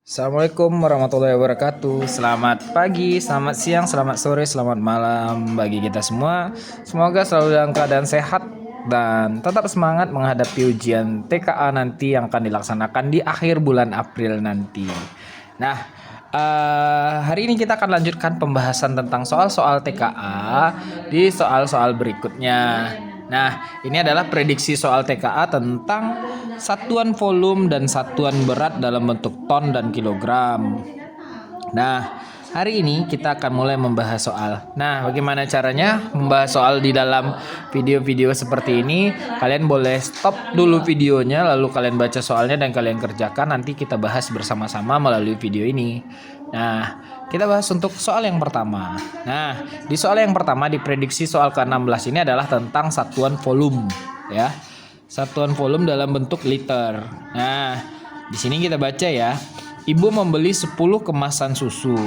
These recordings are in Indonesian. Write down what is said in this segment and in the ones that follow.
Assalamualaikum warahmatullahi wabarakatuh. Selamat pagi, selamat siang, selamat sore, selamat malam bagi kita semua. Semoga selalu dalam keadaan sehat dan tetap semangat menghadapi ujian TKA nanti yang akan dilaksanakan di akhir bulan April nanti. Nah, hari ini kita akan lanjutkan pembahasan tentang soal-soal TKA di soal-soal berikutnya. Nah, ini adalah prediksi soal TKA tentang satuan volume dan satuan berat dalam bentuk ton dan kilogram. Nah, hari ini kita akan mulai membahas soal. Nah, bagaimana caranya membahas soal di dalam video-video seperti ini? Kalian boleh stop dulu videonya, lalu kalian baca soalnya dan kalian kerjakan. Nanti kita bahas bersama-sama melalui video ini. Nah, kita bahas untuk soal yang pertama. Nah, di soal yang pertama diprediksi soal ke-16 ini adalah tentang satuan volume, ya. Satuan volume dalam bentuk liter. Nah, di sini kita baca ya. Ibu membeli 10 kemasan susu.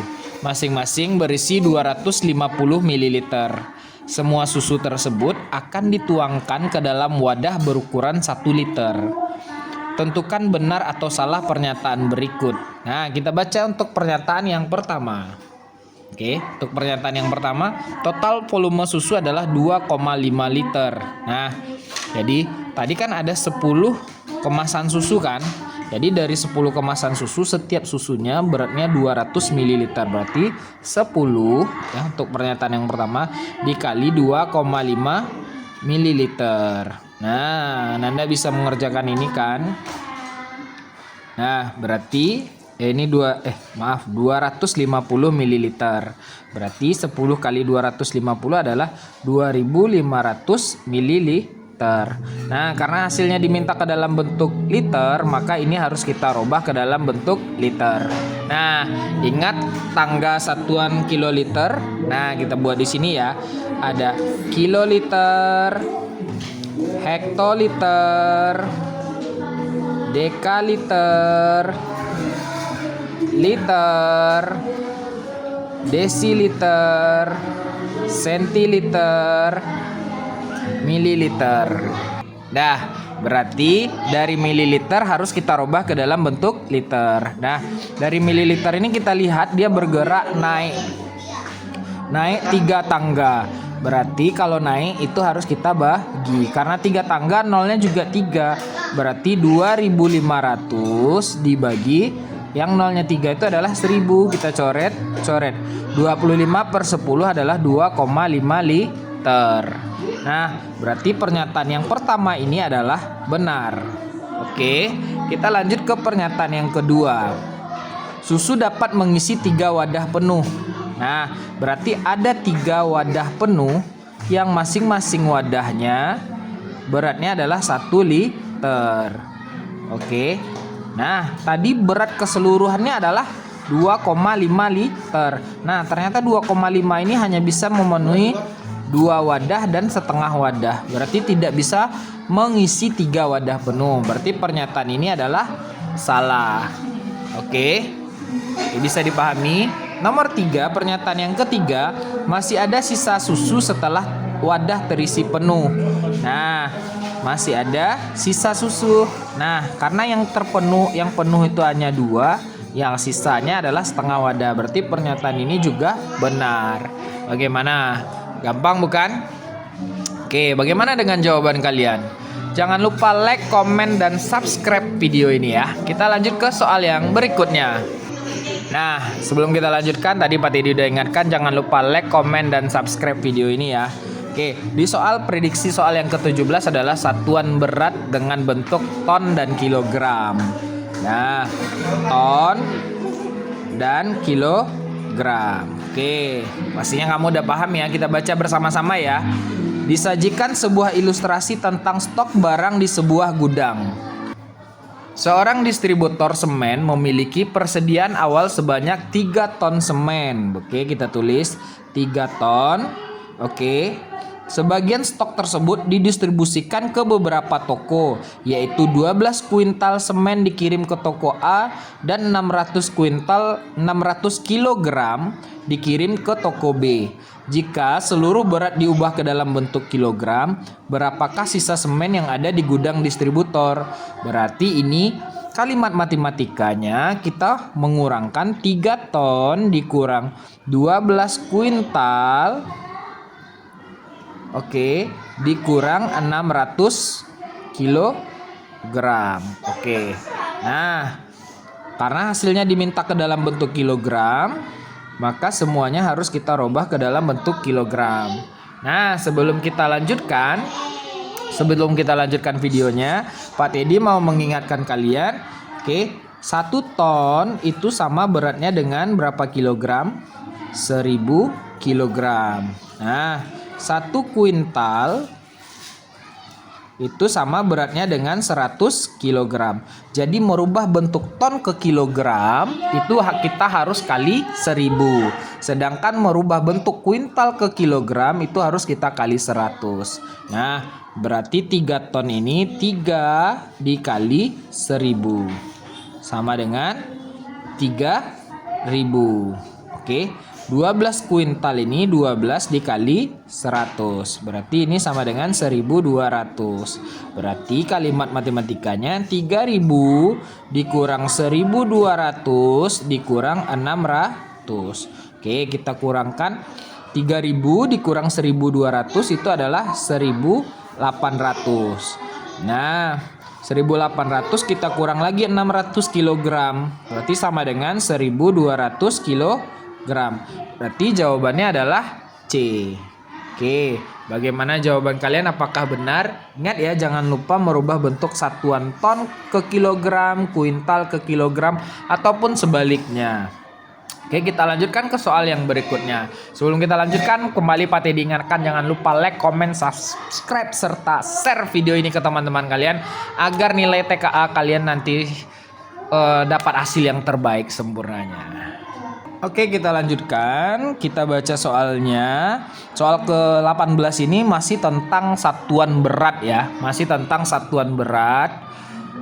Masing-masing berisi 250 ml. Semua susu tersebut akan dituangkan ke dalam wadah berukuran 1 liter. Tentukan benar atau salah pernyataan berikut. Nah, kita baca untuk pernyataan yang pertama. Oke, untuk pernyataan yang pertama, total volume susu adalah 2,5 liter. Nah, jadi tadi kan ada 10 kemasan susu kan? Jadi dari 10 kemasan susu, setiap susunya beratnya 200 ml. Berarti 10 ya untuk pernyataan yang pertama dikali 2,5 ml. Nah, Nanda bisa mengerjakan ini kan? Nah, berarti ini 250 ml. Berarti 10 kali 250 adalah 2500 ml. Nah, karena hasilnya diminta ke dalam bentuk liter, maka ini harus kita rubah ke dalam bentuk liter. Nah, ingat tangga satuan kiloliter. Nah, kita buat di sini ya. Ada kiloliter, hektoliter, dekaliter, liter, desiliter, sentiliter, mililiter. Nah, berarti dari mililiter harus kita rubah ke dalam bentuk liter. Nah, dari mililiter ini kita lihat dia bergerak naik 3 tangga. Berarti kalau naik itu harus kita bagi. Karena 3 tangga nolnya juga 3. Berarti 2500 dibagi yang nolnya 3 itu adalah 1000. Kita coret. 25 per 10 adalah 2,5 liter. Nah, berarti pernyataan yang pertama ini adalah benar. Oke, kita lanjut ke pernyataan yang kedua. Susu dapat mengisi 3 wadah penuh. Nah, berarti ada 3 wadah penuh yang masing-masing wadahnya beratnya adalah 1 liter. Oke. Nah, tadi berat keseluruhannya adalah 2,5 liter. Nah, ternyata 2,5 ini hanya bisa memenuhi 2 wadah dan setengah wadah. Berarti tidak bisa mengisi 3 wadah penuh. Berarti pernyataan ini adalah salah. Oke, bisa dipahami. Nomor 3, pernyataan yang ketiga, masih ada sisa susu setelah wadah terisi penuh. Nah, masih ada sisa susu. Nah, karena yang penuh itu hanya 2, yang sisanya adalah setengah wadah. Berarti pernyataan ini juga benar. Bagaimana? Gampang bukan? Oke, bagaimana dengan jawaban kalian? Jangan lupa like, komen, dan subscribe video ini ya. Kita lanjut ke soal yang berikutnya. Nah, sebelum kita lanjutkan, tadi Pak Teddy udah ingatkan jangan lupa like, komen, dan subscribe video ini ya. Oke, di soal prediksi soal yang ke-17 adalah satuan berat dengan bentuk ton dan kilogram. Nah, ton dan kilogram. Oke, pastinya kamu udah paham ya. Kita baca bersama-sama ya. Disajikan sebuah ilustrasi tentang stok barang di sebuah gudang. Seorang distributor semen memiliki persediaan awal sebanyak 3 ton semen. Oke, kita tulis 3 ton. Oke. Sebagian stok tersebut didistribusikan ke beberapa toko, yaitu 12 kuintal semen dikirim ke toko A dan 600 kilogram dikirim ke toko B. Jika seluruh berat diubah ke dalam bentuk kilogram, berapakah sisa semen yang ada di gudang distributor? Berarti ini kalimat matematikanya kita mengurangkan 3 ton dikurang 12 kuintal. Oke, dikurang 600 kilogram. Oke. Nah, karena hasilnya diminta ke dalam bentuk kilogram, maka semuanya harus kita rubah ke dalam bentuk kilogram. Nah, sebelum kita lanjutkan videonya, Pak Teddy mau mengingatkan kalian, oke, 1 ton itu sama beratnya dengan berapa kilogram? 1000 kilogram. Nah, 1 kuintal itu sama beratnya dengan 100 kg. Jadi merubah bentuk ton ke kilogram itu kita harus kali 1000. Sedangkan merubah bentuk kuintal ke kilogram itu harus kita kali 100. Nah, berarti 3 ton ini 3 dikali 1000 sama dengan 3000. Oke. 12 kuintal ini 12 dikali 100. Berarti ini sama dengan 1200. Berarti kalimat matematikanya 3000 dikurang 1200 dikurang 600. Oke, kita kurangkan 3000 dikurang 1200 itu adalah 1800. Nah, 1800 kita kurang lagi 600 kg. Berarti sama dengan 1200 kg. Berarti jawabannya adalah C. Oke, bagaimana jawaban kalian? Apakah benar? Ingat ya, jangan lupa merubah bentuk satuan ton ke kilogram, kuintal ke kilogram, ataupun sebaliknya. Oke, kita lanjutkan ke soal yang berikutnya. Sebelum kita lanjutkan, kembali Pak Teddy ingatkan jangan lupa like, comment, subscribe, serta share video ini ke teman-teman kalian agar nilai TKA kalian nanti dapat hasil yang terbaik sempurnanya. Oke, kita lanjutkan. Kita baca soalnya. Soal ke-18 ini masih tentang satuan berat ya. Masih tentang satuan berat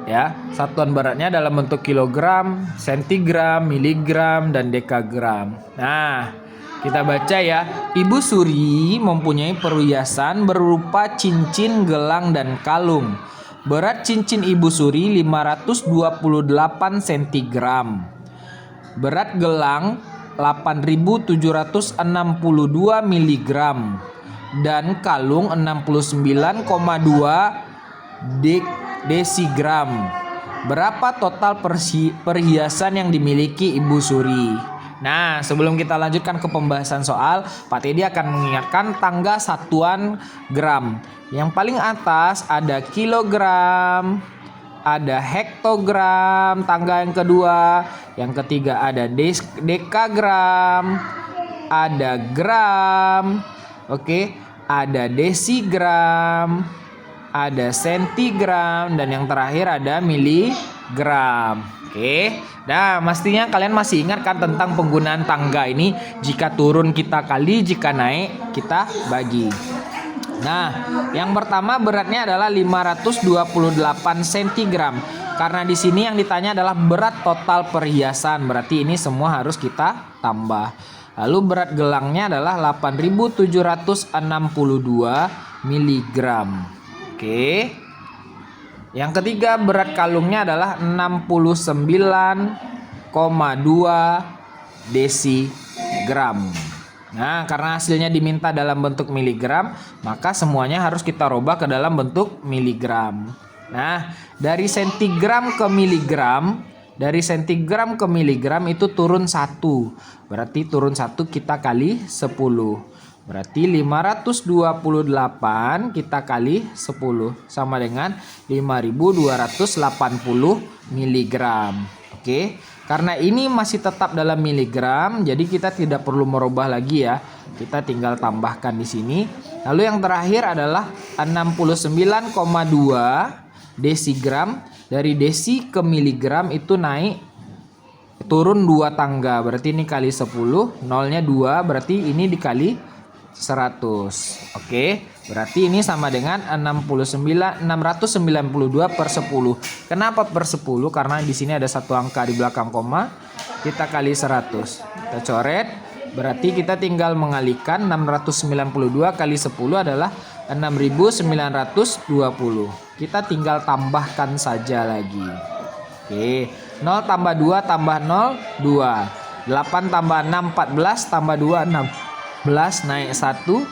ya. Satuan beratnya dalam bentuk kilogram, sentigram, miligram, dan dekagram. Nah, kita baca ya. Ibu Suri mempunyai perhiasan berupa cincin, gelang, dan kalung. Berat cincin Ibu Suri 528 cm. Berat gelang 8.762 mg dan kalung 69,2 desigram. Berapa total perhiasan yang dimiliki Ibu Suri? Nah, sebelum kita lanjutkan ke pembahasan soal, Pak Teddy akan mengingatkan tangga satuan gram. Yang paling atas ada kilogram, ada hektogram, tangga yang kedua. Yang ketiga ada dekagram, ada gram, oke, ada desigram, ada sentigram, dan yang terakhir ada miligram. Oke. Nah, mestinya kalian masih ingat kan tentang penggunaan tangga ini. Jika turun kita kali, jika naik kita bagi. Nah, yang pertama beratnya adalah 528 cm. Karena di sini yang ditanya adalah berat total perhiasan. Berarti ini semua harus kita tambah. Lalu berat gelangnya adalah 8.762 mg. Oke. Yang ketiga berat kalungnya adalah 69,2 desigram. Nah, karena hasilnya diminta dalam bentuk miligram, maka semuanya harus kita rubah ke dalam bentuk miligram. Nah, dari sentigram ke miligram, itu turun 1. Berarti turun 1 kita kali 10. Berarti 528 kita kali 10 sama dengan 5.280 miligram. Oke. Karena ini masih tetap dalam miligram, jadi kita tidak perlu merubah lagi ya. Kita tinggal tambahkan di sini. Lalu yang terakhir adalah 69,2 desigram. Dari desi ke miligram itu turun 2 tangga. Berarti ini kali 10, nolnya 2, berarti ini dikali 100. Oke, berarti ini sama dengan 692 per 10. Kenapa per 10? Karena di sini ada satu angka di belakang koma. Kita kali 100. Kita coret. Berarti kita tinggal mengalihkan 692 kali 10 adalah 6.920. Kita tinggal tambahkan saja lagi. Oke, 0 tambah 2 tambah 0, 2. 8 tambah 6, 14 tambah 2, 16 naik 1.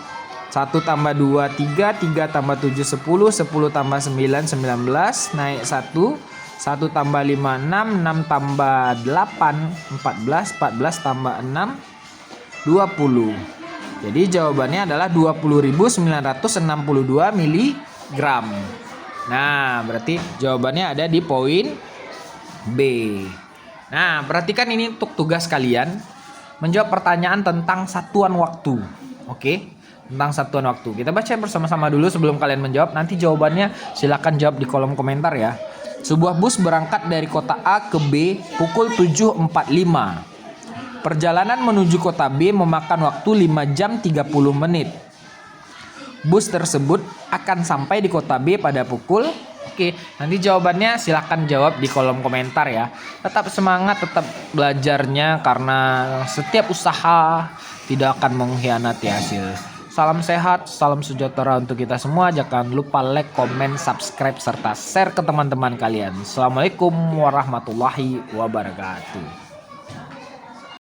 1 tambah 2, 3. 3 tambah 7, 10. 10 tambah 9, 19 naik 1. 1 tambah 5, 6. 6 tambah 8, 14. 14 tambah 6, 20. Jadi jawabannya adalah 20.962 miligram. Nah, berarti jawabannya ada di poin B. Nah, perhatikan ini untuk tugas kalian menjawab pertanyaan tentang satuan waktu. Oke, tentang satuan waktu. Kita baca bersama-sama dulu sebelum kalian menjawab. Nanti jawabannya silakan jawab di kolom komentar ya. Sebuah bus berangkat dari kota A ke B pukul 7.45. Perjalanan menuju kota B memakan waktu 5 jam 30 menit. Bus tersebut akan sampai di kota B pada pukul. Oke, nanti jawabannya silahkan jawab di kolom komentar ya. Tetap semangat, tetap belajarnya karena setiap usaha tidak akan mengkhianati hasil. Salam sehat, salam sejahtera untuk kita semua. Jangan lupa like, komen, subscribe, serta share ke teman-teman kalian. Assalamualaikum warahmatullahi wabarakatuh.